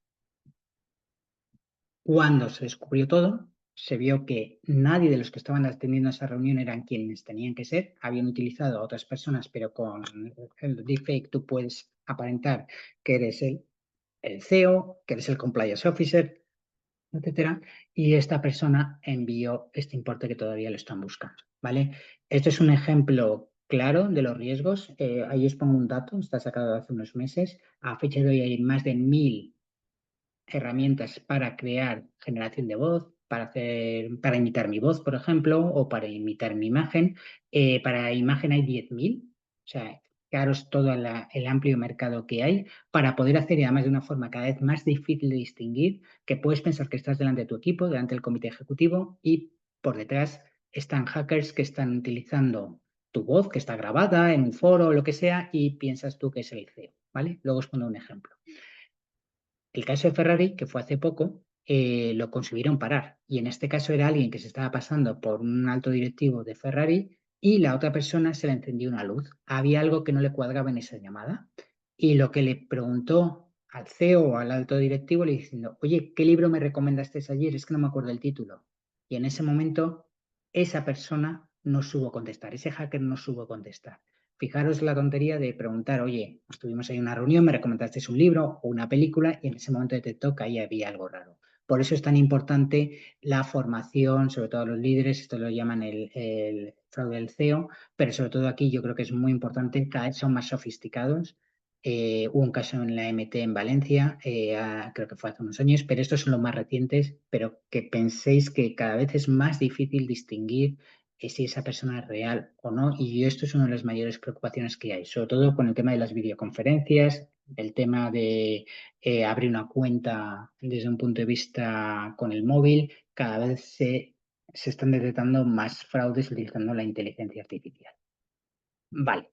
Cuando se descubrió todo, se vio que nadie de los que estaban atendiendo esa reunión eran quienes tenían que ser, habían utilizado a otras personas, pero con el deepfake tú puedes aparentar que eres el CEO, que eres el compliance officer, etcétera, y esta persona envió este importe que todavía lo están buscando, ¿vale? Este es un ejemplo claro de los riesgos. Ahí os pongo un dato, está sacado hace unos meses. A fecha de hoy hay más de 1000 herramientas para crear generación de voz, para imitar mi voz, por ejemplo, o para imitar mi imagen. Para imagen hay 10.000, o sea, fijaros todo el amplio mercado que hay para poder hacer, y además de una forma cada vez más difícil de distinguir, que puedes pensar que estás delante de tu equipo, delante del comité ejecutivo, y por detrás están hackers que están utilizando tu voz, que está grabada en un foro o lo que sea, y piensas tú que es el CEO, ¿vale? Luego os pongo un ejemplo. El caso de Ferrari, que fue hace poco, lo consiguieron parar. Y en este caso era alguien que se estaba pasando por un alto directivo de Ferrari y la otra persona se le encendió una luz. Había algo que no le cuadraba en esa llamada. Y lo que le preguntó al CEO o al alto directivo, le diciendo, oye, ¿qué libro me recomendaste ayer? Es que no me acuerdo el título. Y en ese momento, esa persona no supo contestar, ese hacker no supo contestar. Fijaros la tontería de preguntar, oye, estuvimos ahí en una reunión, me recomendasteis un libro o una película y en ese momento detectó que ahí había algo raro. Por eso es tan importante la formación, sobre todo a los líderes, esto lo llaman el fraude del CEO, pero sobre todo aquí yo creo que es muy importante, cada vez son más sofisticados. Hubo un caso en la MT en Valencia, creo que fue hace unos años, pero estos son los más recientes, pero que penséis que cada vez es más difícil distinguir si esa persona es real o no. Y esto es una de las mayores preocupaciones que hay, sobre todo con el tema de las videoconferencias, el tema de abrir una cuenta desde un punto de vista con el móvil. Cada vez se están detectando más fraudes utilizando la inteligencia artificial. Vale.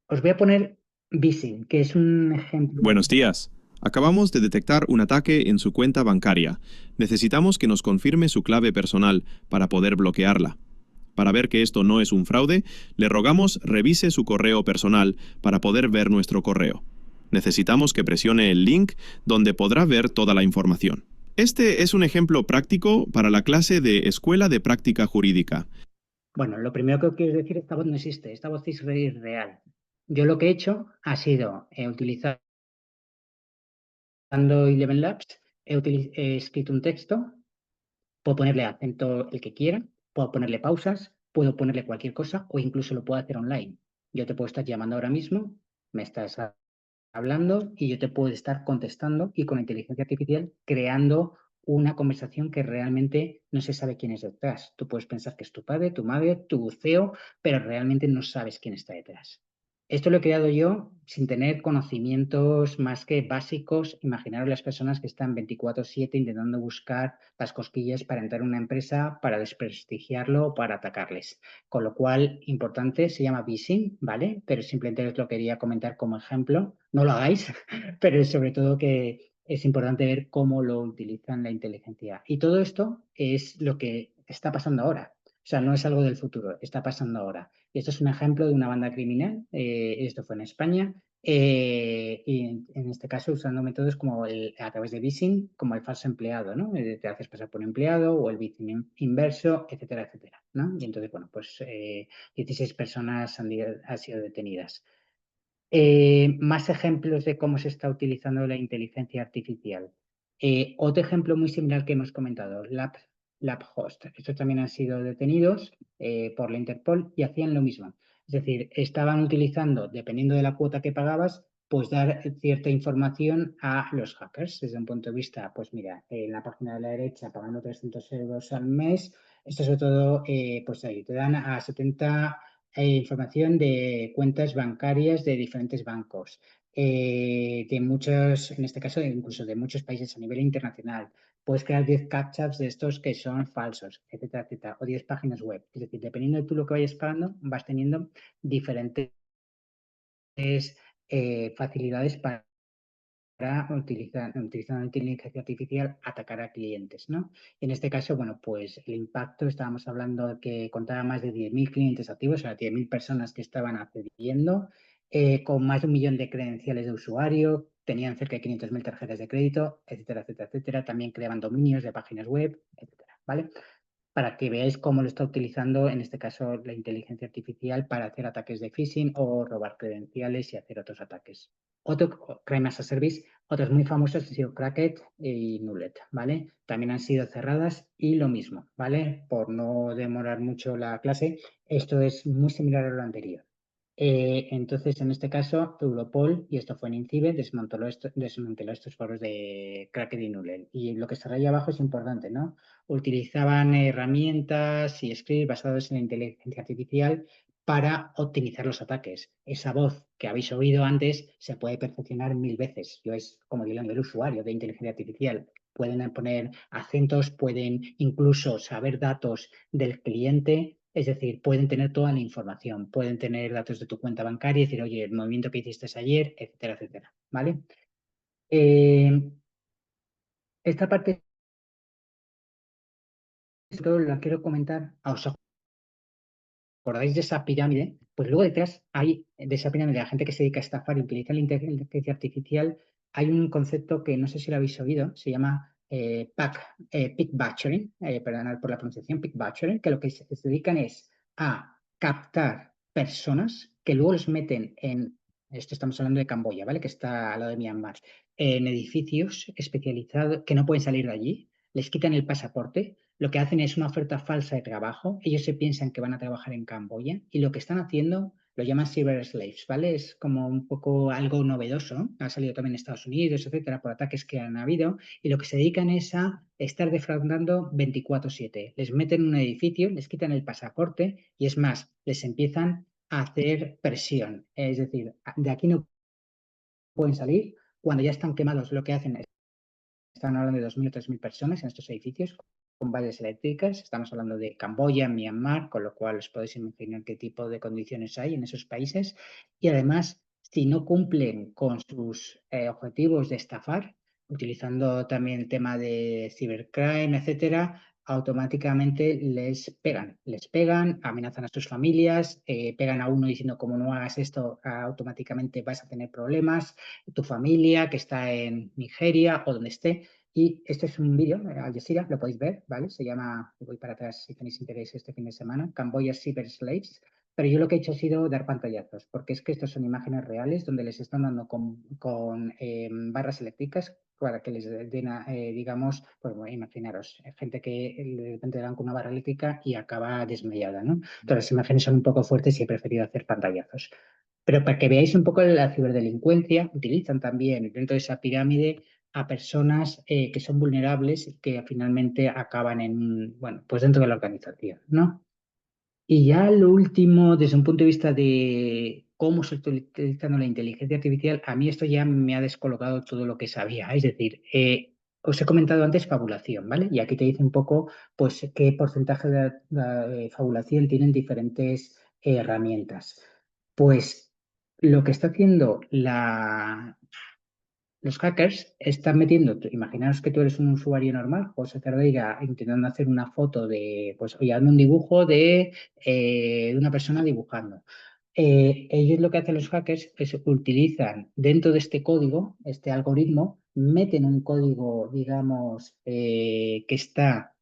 Os voy a poner Visin, que es un ejemplo. Buenos días. Acabamos de detectar un ataque en su cuenta bancaria. Necesitamos que nos confirme su clave personal para poder bloquearla. Para ver que esto no es un fraude, le rogamos revise su correo personal para poder ver nuestro correo. Necesitamos que presione el link donde podrá ver toda la información. Este es un ejemplo práctico para la clase de Escuela de Práctica Jurídica. Bueno, lo primero que quiero decir, esta voz no existe, esta voz es real. Yo lo que he hecho ha sido utilizando Eleven Labs, he escrito un texto, puedo ponerle acento el que quiera, puedo ponerle pausas, puedo ponerle cualquier cosa o incluso lo puedo hacer online. Yo te puedo estar llamando ahora mismo, me estás hablando y yo te puedo estar contestando y con inteligencia artificial creando una conversación que realmente no se sabe quién es detrás. Tú puedes pensar que es tu padre, tu madre, tu CEO, pero realmente no sabes quién está detrás. Esto lo he creado yo sin tener conocimientos más que básicos. Imaginaros las personas que están 24/7 intentando buscar las cosquillas para entrar en una empresa, para desprestigiarlo o para atacarles. Con lo cual, importante, se llama phishing, ¿vale? Pero simplemente os lo quería comentar como ejemplo. No lo hagáis, pero sobre todo que es importante ver cómo lo utilizan la inteligencia. Y todo esto es lo que está pasando ahora. O sea, no es algo del futuro, está pasando ahora. Y esto es un ejemplo de una banda criminal, esto fue en España, y en este caso usando métodos como a través de phishing, como el falso empleado, ¿no? Te haces pasar por un empleado o el phishing inverso, etcétera, etcétera, ¿no? Y entonces, bueno, pues 16 personas han sido detenidas. Más ejemplos de cómo se está utilizando la inteligencia artificial. Otro ejemplo muy similar que hemos comentado, LabHost. Estos también han sido detenidos por la Interpol y hacían lo mismo. Es decir, estaban utilizando, dependiendo de la cuota que pagabas, pues dar cierta información a los hackers. Desde un punto de vista, pues mira, en la página de la derecha, pagando 300 euros al mes, esto sobre todo, pues ahí te dan a 70 información de cuentas bancarias de diferentes bancos, de muchos, en este caso incluso de muchos países a nivel internacional. Puedes crear 10 captchas de estos que son falsos, etcétera, etcétera, o 10 páginas web. Es decir, dependiendo de tú lo que vayas pagando, vas teniendo diferentes facilidades para utilizando inteligencia artificial, atacar a clientes, ¿no? En este caso, bueno, pues el impacto, estábamos hablando de que contaba más de 10.000 clientes activos, o sea, 10.000 personas que estaban accediendo, con más de 1 millón de credenciales de usuario, tenían cerca de 500.000 tarjetas de crédito, etcétera, etcétera, etcétera. También creaban dominios de páginas web, etcétera, ¿vale? Para que veáis cómo lo está utilizando, en este caso, la inteligencia artificial para hacer ataques de phishing o robar credenciales y hacer otros ataques. Otro Crime as a Service, otros muy famosos han sido Cracked y Nullet, ¿vale? También han sido cerradas y lo mismo, ¿vale? Por no demorar mucho la clase, esto es muy similar a lo anterior. Entonces, en este caso, Europol, y esto fue en INCIBE, desmanteló estos foros de Cracked y Nullet. Y lo que está ahí abajo es importante, ¿no? Utilizaban herramientas y scripts basados en la inteligencia artificial para optimizar los ataques. Esa voz que habéis oído antes se puede perfeccionar 1000 veces. Yo es como digo el usuario de inteligencia artificial. Pueden poner acentos, pueden incluso saber datos del cliente, es decir, pueden tener toda la información, pueden tener datos de tu cuenta bancaria y decir, oye, el movimiento que hiciste ayer, etcétera, etcétera. ¿Vale? Esta parte todo la quiero comentar a os acordáis de esa pirámide, pues luego detrás hay de esa pirámide de la gente que se dedica a estafar y utiliza la inteligencia artificial, hay un concepto que no sé si lo habéis oído, se llama pick batchering, perdonad por la pronunciación, pick batchering, que lo que se dedican es a captar personas que luego los meten en, esto estamos hablando de Camboya, ¿vale? Que está al lado de Myanmar, en edificios especializados que no pueden salir de allí, les quitan el pasaporte, lo que hacen es una oferta falsa de trabajo, ellos se piensan que van a trabajar en Camboya y lo que están haciendo lo llaman cyber slaves, ¿vale? Es como un poco algo novedoso, ¿no? Ha salido también en Estados Unidos, etcétera, por ataques que han habido y lo que se dedican es a estar defraudando 24/7. Les meten en un edificio, les quitan el pasaporte y es más, les empiezan a hacer presión. Es decir, de aquí no pueden salir. Cuando ya están quemados, lo que hacen es están hablando de 2.000 o 3.000 personas en estos edificios con vallas eléctricas. Estamos hablando de Camboya, Myanmar, con lo cual os podéis imaginar qué tipo de condiciones hay en esos países. Y además, si no cumplen con sus objetivos de estafar, utilizando también el tema de cibercrime, etcétera, automáticamente les pegan, amenazan a sus familias, pegan a uno diciendo como no hagas esto, automáticamente vas a tener problemas, tu familia que está en Nigeria o donde esté, Y este es un vídeo, Al Jazeera, lo podéis ver, ¿vale? Se llama, voy para atrás si tenéis interés este fin de semana, Camboya Cyber Slaves. Pero yo lo que he hecho ha sido dar pantallazos, porque es que estos son imágenes reales donde les están dando con barras eléctricas para que les den, digamos, pues bueno, imaginaros, gente que de repente le dan con una barra eléctrica y acaba desmayada, ¿no? Entonces las imágenes son un poco fuertes y he preferido hacer pantallazos. Pero para que veáis un poco la ciberdelincuencia, utilizan también dentro de esa pirámide a personas que son vulnerables y que finalmente acaban en, bueno, pues dentro de la organización, ¿no? Y ya lo último, desde un punto de vista de cómo se está utilizando la inteligencia artificial, a mí esto ya me ha descolocado todo lo que sabía. Es decir, os he comentado antes fabulación, ¿vale? Y aquí te dice un poco, pues, qué porcentaje de fabulación tienen diferentes herramientas. Pues lo que está haciendo los hackers están metiendo, imaginaos que tú eres un usuario normal, José Cerdeira, intentando hacer una foto de, pues, oye, hazme un dibujo de una persona dibujando. Ellos lo que hacen los hackers es utilizan dentro de este código, este algoritmo, meten un código, digamos, que está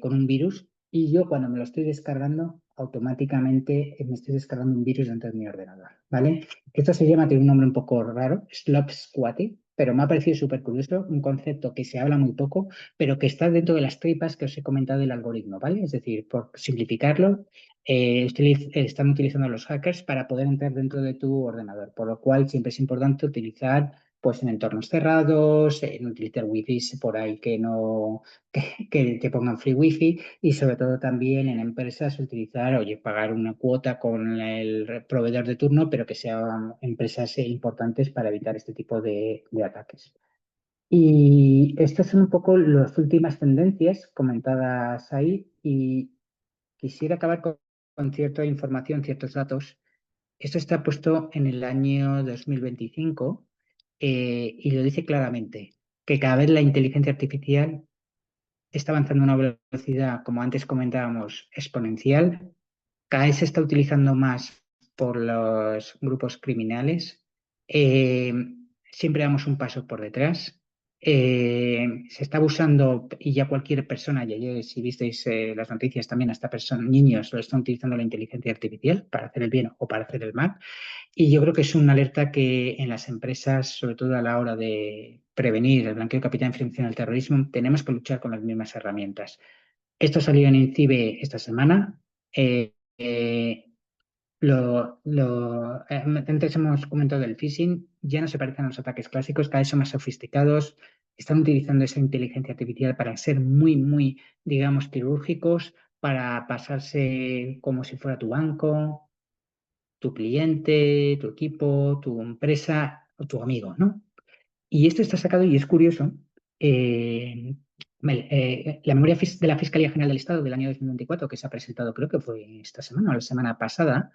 con un virus y yo cuando me lo estoy descargando, automáticamente me estoy descargando un virus dentro de mi ordenador, ¿vale? Esto se llama, tiene un nombre un poco raro, Slope Squatting, pero me ha parecido súper curioso, un concepto que se habla muy poco, pero que está dentro de las tripas que os he comentado del algoritmo, ¿vale? Es decir, por simplificarlo, están utilizando los hackers para poder entrar dentro de tu ordenador, por lo cual siempre es importante utilizar pues en entornos cerrados, en utilizar wifi por ahí que no que pongan free wifi y sobre todo también en empresas utilizar, oye, pagar una cuota con el proveedor de turno, pero que sean empresas importantes para evitar este tipo de ataques. Y estas son un poco las últimas tendencias comentadas ahí y quisiera acabar con cierta información, ciertos datos. Esto está puesto en el año 2025 y lo dice claramente, que cada vez la inteligencia artificial está avanzando a una velocidad, como antes comentábamos, exponencial. Cada vez se está utilizando más por los grupos criminales. Eh, Siempre damos un paso por detrás. Se está abusando, y ya cualquier persona, ya si visteis las noticias también, hasta niños lo están utilizando la inteligencia artificial para hacer el bien o para hacer el mal. Y yo creo que es una alerta que en las empresas, sobre todo a la hora de prevenir el blanqueo de capital en financiación del terrorismo, tenemos que luchar con las mismas herramientas. Esto salió en INCIBE esta semana. Eh, eh, Antes hemos comentado del phishing, ya no se parecen a los ataques clásicos, cada vez son más sofisticados, están utilizando esa inteligencia artificial para ser muy, muy, digamos, quirúrgicos, para pasarse como si fuera tu banco, tu cliente, tu equipo, tu empresa o tu amigo, ¿no? Y esto está sacado y es curioso. La memoria de la Fiscalía General del Estado del año 2024, que se ha presentado, creo que fue esta semana o la semana pasada,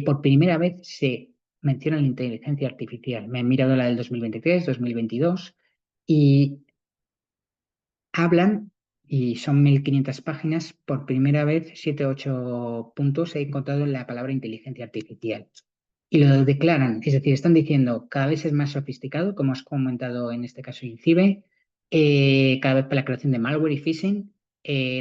por primera vez se menciona la inteligencia artificial. Me he mirado la del 2023, 2022 y hablan, y son 1.500 páginas, por primera vez, 7 o 8 puntos he encontrado en la palabra inteligencia artificial. Y lo declaran, es decir, están diciendo cada vez es más sofisticado, como has comentado en este caso INCIBE, cada vez para la creación de malware y phishing,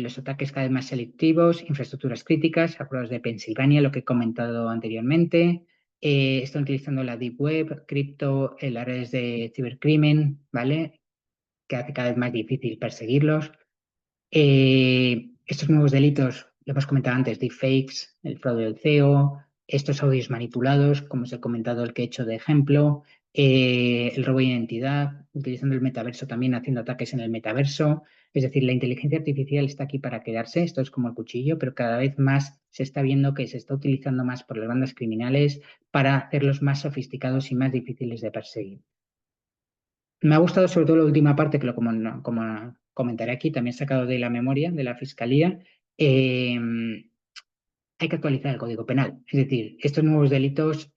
los ataques cada vez más selectivos, infraestructuras críticas, acuerdos de Pensilvania, lo que he comentado anteriormente, están utilizando la Deep Web, cripto, las redes de cibercrimen, ¿vale? Que hace cada vez más difícil perseguirlos. Estos nuevos delitos, lo hemos comentado antes, deepfakes, el fraude del CEO, estos audios manipulados, como os he comentado el que he hecho de ejemplo, el robo de identidad, utilizando el metaverso también, haciendo ataques en el metaverso. Es decir, la inteligencia artificial está aquí para quedarse, esto es como el cuchillo, pero cada vez más se está viendo que se está utilizando más por las bandas criminales para hacerlos más sofisticados y más difíciles de perseguir. Me ha gustado sobre todo la última parte, que como comentaré aquí, también sacado de la memoria de la Fiscalía. eh, Hay que actualizar el Código Penal. Es decir, estos nuevos delitos,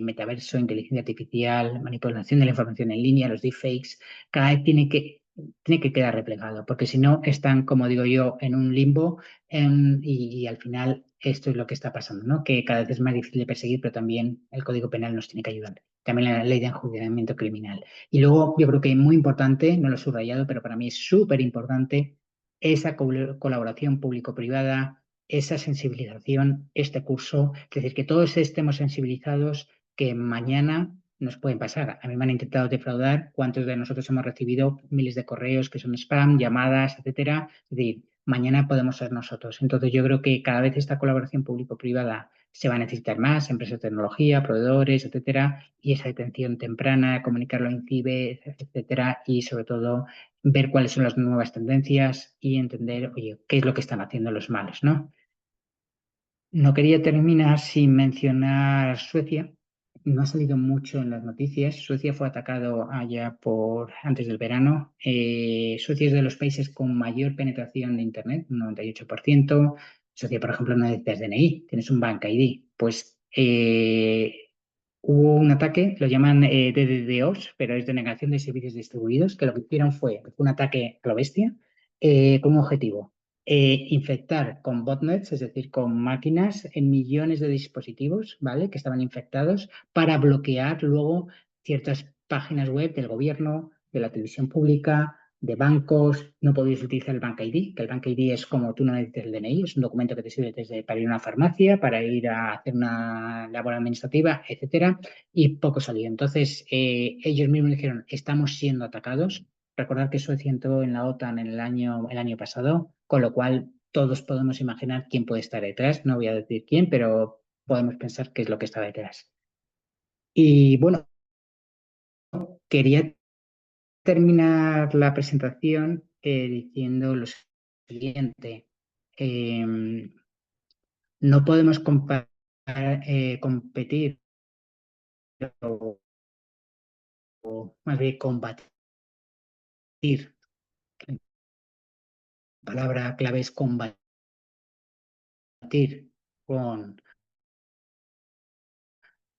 metaverso, inteligencia artificial, manipulación de la información en línea, los deepfakes, cada vez tiene que quedar replegado, porque si no están, como digo yo, en un limbo y al final esto es lo que está pasando, ¿no? Que cada vez es más difícil de perseguir, pero también el Código Penal nos tiene que ayudar. también la ley de enjuiciamiento criminal. Y luego yo creo que muy importante, no lo he subrayado, pero para mí es súper importante esa colaboración público-privada, esa sensibilización, este curso, es decir, que todos estemos sensibilizados que mañana nos pueden pasar. A mí me han intentado defraudar. ¿Cuántos de nosotros hemos recibido miles de correos que son spam, llamadas, etcétera? Es decir, mañana podemos ser nosotros. Entonces yo creo que cada vez esta colaboración público-privada se va a necesitar más, empresas de tecnología, proveedores, etcétera, y esa detención temprana, comunicarlo en CIBE, etcétera, y sobre todo ver cuáles son las nuevas tendencias y entender, oye, qué es lo que están haciendo los malos, ¿no? No quería terminar sin mencionar Suecia. No ha salido mucho en las noticias. Suecia fue atacado allá por antes del verano. Suecia es de los países con mayor penetración de Internet, un 98%. Suecia, por ejemplo, no necesitas DNI, tienes un Bank ID. Pues hubo un ataque, lo llaman DDoS, pero es denegación de servicios distribuidos, que lo que hicieron fue un ataque a lo bestia con un objetivo infectar con botnets, es decir, con máquinas en millones de dispositivos, ¿vale? Que estaban infectados para bloquear luego ciertas páginas web del gobierno, de la televisión pública, de bancos. No podéis utilizar el Bank ID, que el Bank ID es como tú no necesitas el DNI, es un documento que te sirve desde para ir a una farmacia, para ir a hacer una labor administrativa, etcétera, y poco salió. Entonces, ellos mismos dijeron, estamos siendo atacados. Recordar que Suecia entró en la OTAN en el año pasado, con lo cual todos podemos imaginar quién puede estar detrás. No voy a decir quién, pero podemos pensar qué es lo que está detrás. Y bueno, quería terminar la presentación diciendo lo siguiente. No podemos competir o más bien combatir. La palabra clave es combatir con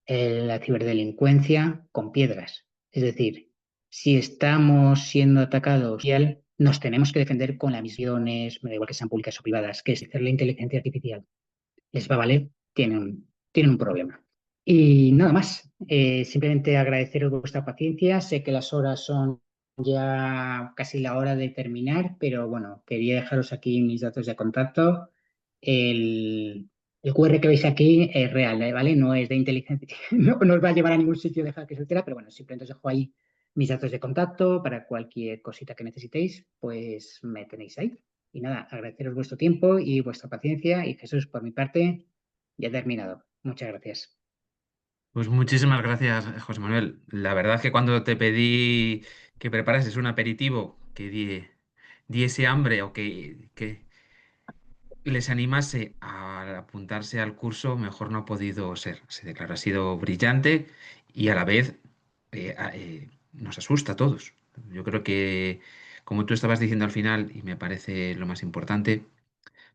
la ciberdelincuencia con piedras. Es decir, si estamos siendo atacados, nos tenemos que defender con las misiones, me da igual que sean públicas o privadas, que es hacer la inteligencia artificial. ¿Les va a valer? Tienen un problema. Y nada más, simplemente agradeceros vuestra paciencia. Sé que las horas son ya casi la hora de terminar, pero bueno, quería dejaros aquí mis datos de contacto. El QR que veis aquí es real, ¿vale? No es de inteligencia, no os va a llevar a ningún sitio de hackers, etcétera, pero bueno, simplemente os dejo ahí mis datos de contacto para cualquier cosita que necesitéis, pues me tenéis ahí. Y nada, agradeceros vuestro tiempo y vuestra paciencia y Jesús, por mi parte, ya he terminado. Muchas gracias. Pues muchísimas gracias, José Manuel. La verdad es que cuando te pedí que preparases un aperitivo que diese hambre o que les animase a apuntarse al curso, mejor no ha podido ser. Se declara, ha sido brillante y a la vez nos asusta a todos. Yo creo que, como tú estabas diciendo al final, y me parece lo más importante,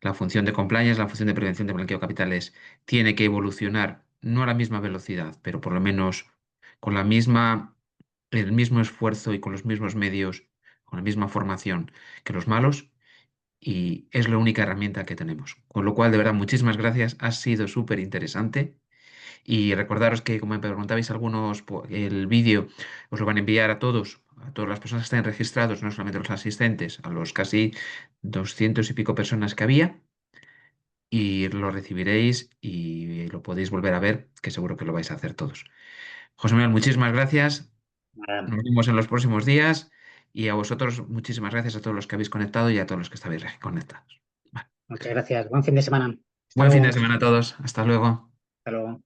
la función de compliance, la función de prevención de blanqueo de capitales, tiene que evolucionar, no a la misma velocidad, pero por lo menos con el mismo esfuerzo y con los mismos medios, con la misma formación que los malos, y es la única herramienta que tenemos. Con lo cual, de verdad, muchísimas gracias, ha sido súper interesante. Y recordaros que, como me preguntabais algunos, el vídeo os lo van a enviar a todas las personas que estén registrados, no solamente los asistentes, a los casi 200 y pico personas que había y lo recibiréis y lo podéis volver a ver, que seguro que lo vais a hacer todos. José Manuel, muchísimas gracias. Nada, Nos vemos en los próximos días y a vosotros muchísimas gracias a todos los que habéis conectado y a todos los que estáis conectados. Vale. muchas gracias. Buen fin de semana. Hasta Buen fin de luego. semana a todos. Hasta luego. Hasta luego.